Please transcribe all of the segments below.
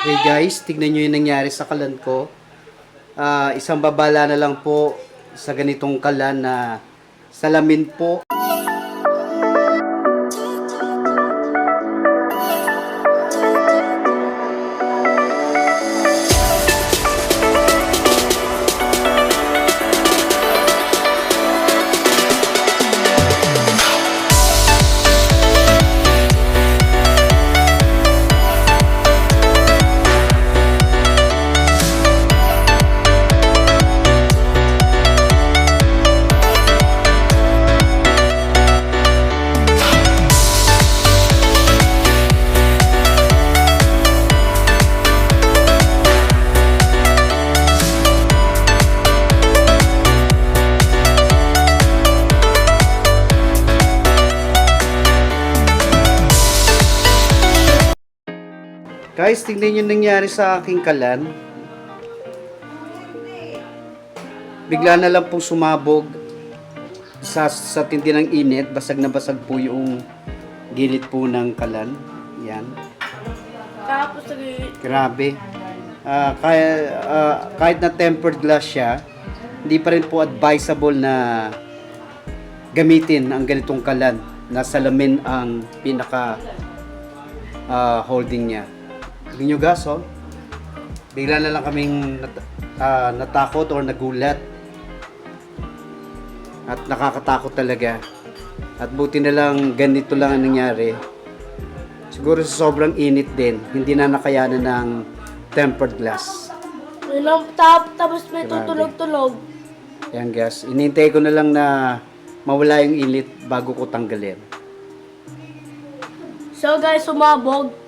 Hey guys, tignan nyo yung nangyari sa kalan ko. Isang babala na lang po sa ganitong kalan na salamin po. Guys, tingnan yung nangyari sa aking kalan. Bigla na lang pong sumabog sa tindi ng init. Basag na basag po yung gilid po ng kalan. Yan. Tapos Grabe. Kahit na tempered glass siya, hindi pa rin po advisable na gamitin ang ganitong kalan na salamin ang pinaka holding niya. Tingnan nyo guys, oh. Bigla na lang kaming natakot or nagulat. At nakakatakot talaga. At buti na lang ganito lang ang nangyari. Siguro sa sobrang init din, hindi na nakayanan ng tempered glass. tapos may Grabe. tutulog-tulog. Ayan guys, inintay ko na lang na mawala yung init bago ko tanggalin. So guys, sumabog.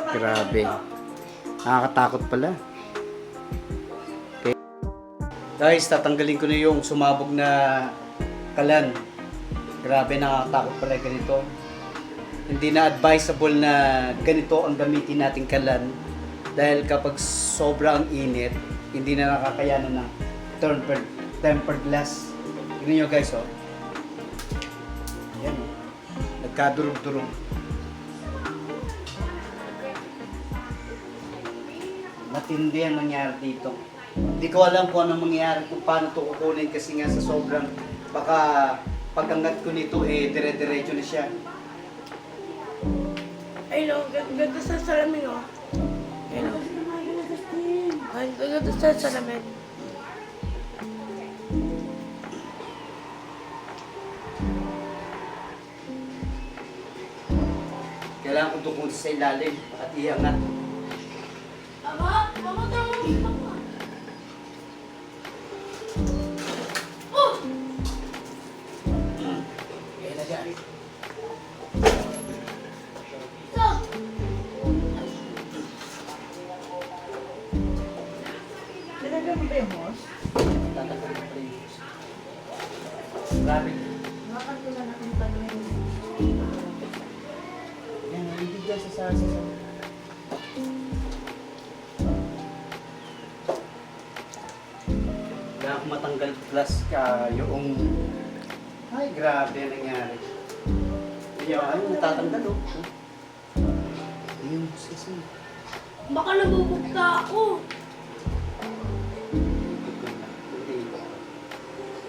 Grabe. Nakakatakot pala. Okay. Guys, tatanggalin ko na yung sumabog na kalan. Grabe, nakakatakot pala ganito. Hindi na advisable na ganito ang gamitin nating kalan. Dahil kapag sobrang init, hindi na nakakayanan ng tempered glass. Tignan nyo guys, oh. Ayan, oh. Nagkadurog-durog. Matindi ang nangyari dito. Hindi ko alam kung anong mangyayari kung paano ito kukunin kasi nga sa sobrang baka pag-angat ko nito dire-diretso na siya. Ay no, ganda sa salamin oh. Ay no. Ay, ganda sa salamin. Kailangan ko tukong sa ilalim at iangat. Mama, tama mo. Oh! Kaya na dyan. Stop! Nilagay mo ba yung hose? Tatanggal ko pa yung hose. Grabe. Nakakagula natin tayo yung... Yan, hindi dyan sa sasa. Kailangan ko matanggal plus yung... Ay, grabe ang nangyari. Ay, natatanggal oh. Ayun, kasi. Baka nabubugta ako. Hindi.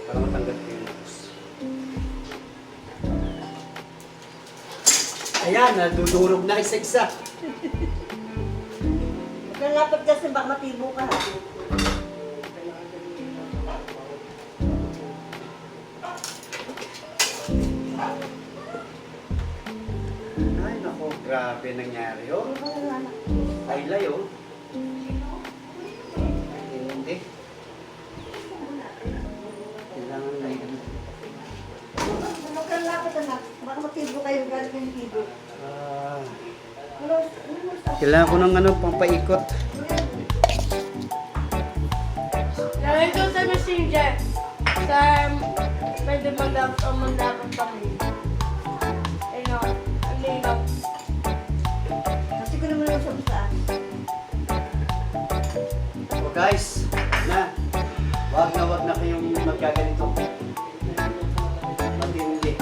Para matanggal ko yung hose. Ayan, nadudurog na isa-isa. Naglalapit kasi baka matibo ka ha. Ay, nako, grabe nangyari oh. Aylay oh. Hindi. Kailangan na yun. Naglalapit anak, baka matibo kayo galing yung tibo. Kailangan ko ng ano, pampaikot. Lagay ko sa messenger. Sa pwede mandapat kami. Ay no, ang linaw. Kasi ko naman yung saan. So guys, wag na kayong magkaganito. Matindi.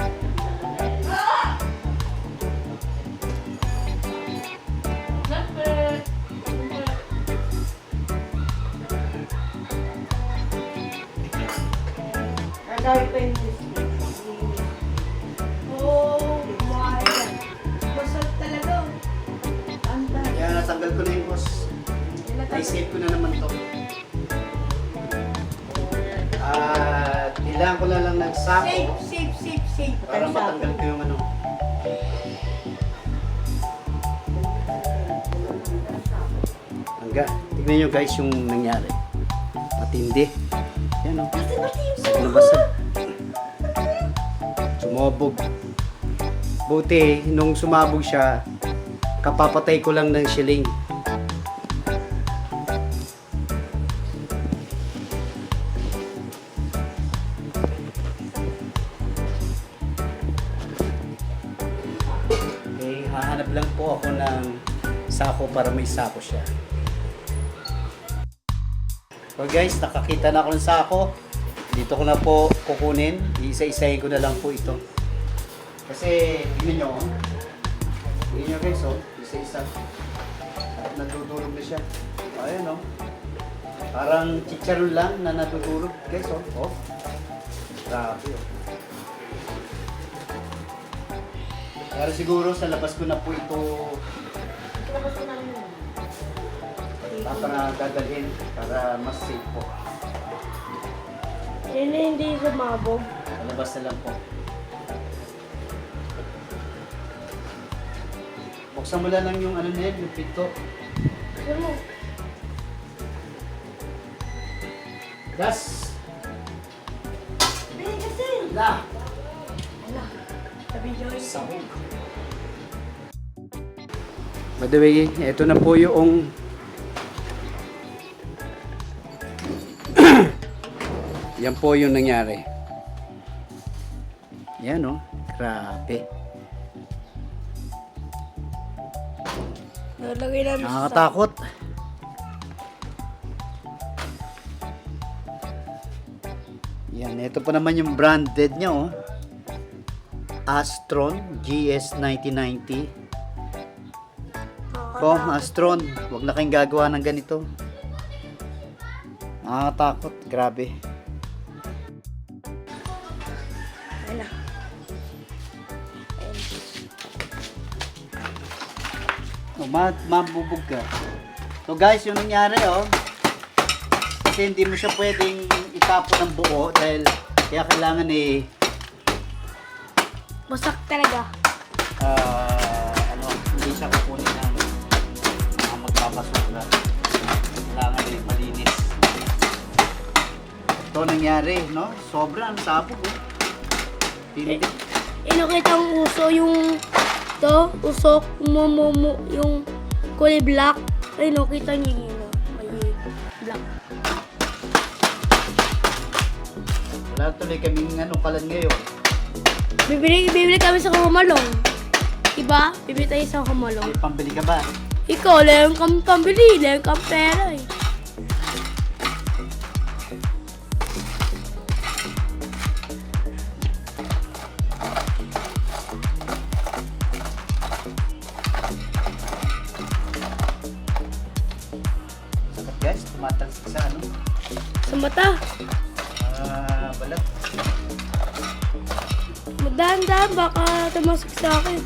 Nagalit pa yung listing. Oh my God. Basag talaga. Anda. Kaya natanggal ko na yung boss. I-save ko na naman to. At kailangan ko na lang ng sako Safe. para matanggal ko yung ano. Hangga, tignan nyo guys yung nangyari. Matindi. Yan o. Basag. Sumabog. Buti, nung sumabog siya, kapapatay ko lang ng shilling. Okay, hahanap lang po ako ng sako para may sako siya. So guys, nakakita na ako ng sako. Dito ko na po kukunin. Isa-isahin ko na lang po ito. Kasi, tingnan nyo. Tingnan nyo guys, oh. Isa-isa. At natutulog na siya. Ayan, oh. Parang chicharon lang na natutulog. Guys, oh. Oh. Grabe, oh. Pero siguro sa labas ko na po ito dadalhin para mas safe po. Yun na hindi sumabog. Sa labas na lang po. Buksan mo lang yung ano na yun, yung pito. Ano? Gas! Hindi kasi. La! Ala. Sabi niyo yun. Sabog. By the way, ito na po yung yan po yung nangyari. Yan oh, grabe. Nalagay namin sa Nakakatakot. Yan, ito po naman yung branded niya oh. Astron GS 1990. Po, Astron, wag na kayong gagawa ng ganito. Nakakatakot, grabe. Ayun na. Oh, mabubog ka. So guys, yung nangyari oh. Kasi hindi mo siya pwedeng itapon ng buo dahil kaya kailangan Basak talaga. hindi siya kukunin ng magbabasura. Kailangan malinis. Ito nangyari, no? Sobrang sabog oh. Hindi. Inukit ang uso yung usok, yung kulay black. Ay, nakita niyo yun. May black. Wala tuloy kaming kalan ngayon. Bibili kami sa Kumalong. Diba? Bibili tayo sa Kumalong. May pambili ka ba? Ikaw, lang kami pambili. Lang kami pera eh. Sakat guys, tumatalsik sa ano? Sa mata. Balat. Dahan-dahan, baka tumasok sa akin.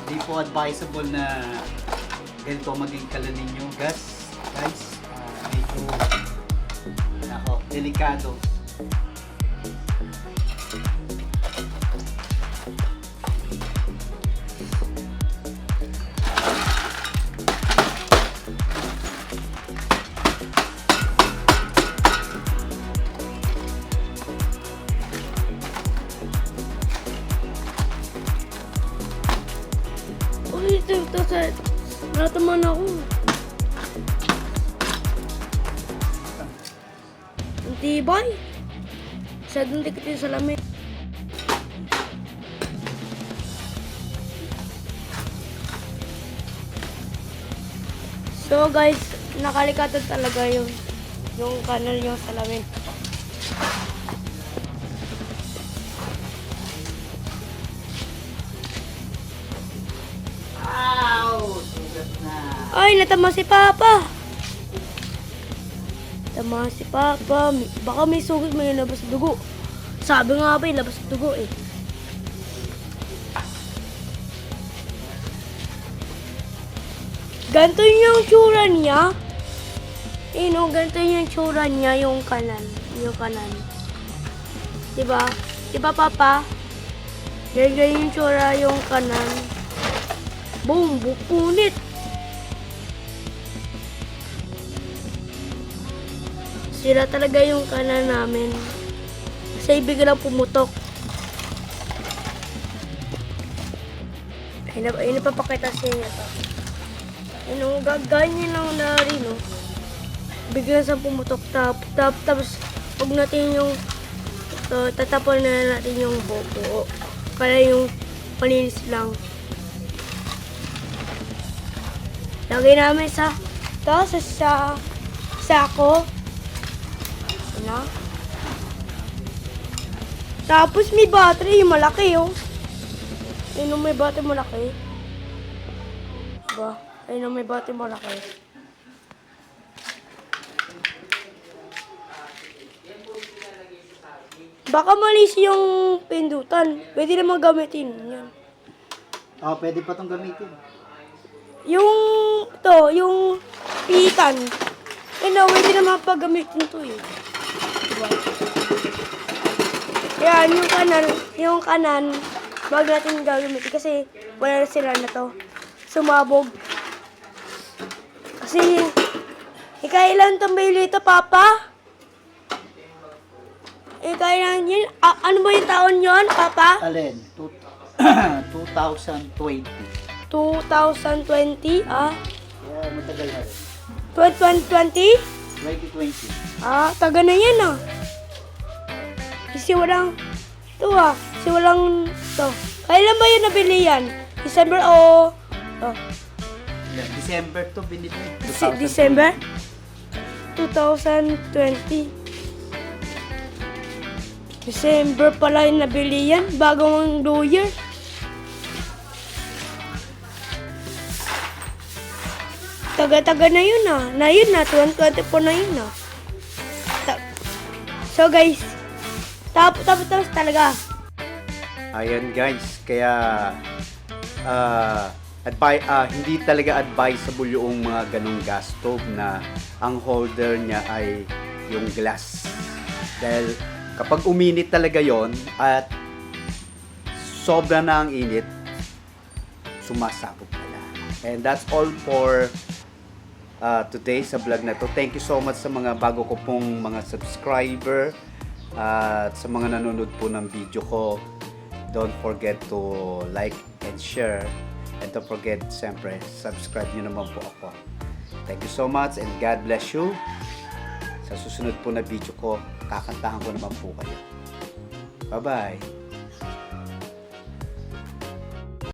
Hindi po advisable na ganito maging kalan ninyo guys. Medyo delikado. Uy, ito sa... Nataman ako. Ang tibay. Masyadong dikit yung salamin. So guys, nakalikatan talaga yun. Yung kanal yung salamin. Sugat na. Ay, natama si Papa. Tama si Papa. Baka may sugat, may labas na dugo. Sabi nga ba, labas na dugo eh. Ganito yung tsura niya. Ganito yung tsura niya, yung kanan. Yung kanan. Diba? Diba, Papa? Ganyan yung tsura yung kanan. Boom! Bukunit! Sira talaga yung kanan namin. Kasi biglang pumutok. Ay, napapakita sa inyo to. Ganyan lang na rin, no? Biglang sa pumutok. Tapos, huwag natin yung tatapon na natin yung buo. Kaya yung malinis lang. Lagay namin sa sako. Ano? Tapos may battery, yung malaki, oh. Ayun, may battery malaki. Diba? Ayun, may battery malaki. Baka malis yung pindutan. Pwede naman gamitin. Yan. Pwede pa itong gamitin. Yung pitan. Pwede naman paggamitin to eh. Diba? Yan, yung kanan, wag natin gagamitin kasi wala na sila na to. Sumabog. Kasi, ikailan tambay dito, Papa? Ikailan yun? Ano ba yung taon yun, Papa? Alin? 2020. 2020, Yeah, matagal na rin. 2020? 2020. Taga na yan Kasi walang, kasi walang, kailan ba yun nabili yan? December o, December to binili. December? 2020. December pala yung nabili yan, bagong New Year. Taga-taga na yun na yun 2024 na yun So guys, tapos talaga. Ayan guys, kaya hindi talaga advisable yung mga ganong gas stove na ang holder niya ay yung glass. Dahil kapag uminit talaga yon at sobra na ang init, sumasabog pala. And that's all for today sa vlog na to. Thank you so much sa mga bago ko pong mga subscriber at sa mga nanonood po ng video ko. Don't forget to like and share. And don't forget, siyempre, subscribe nyo naman po ako. Thank you so much and God bless you. Sa susunod po na video ko, kakantahan ko naman po kayo. Bye-bye!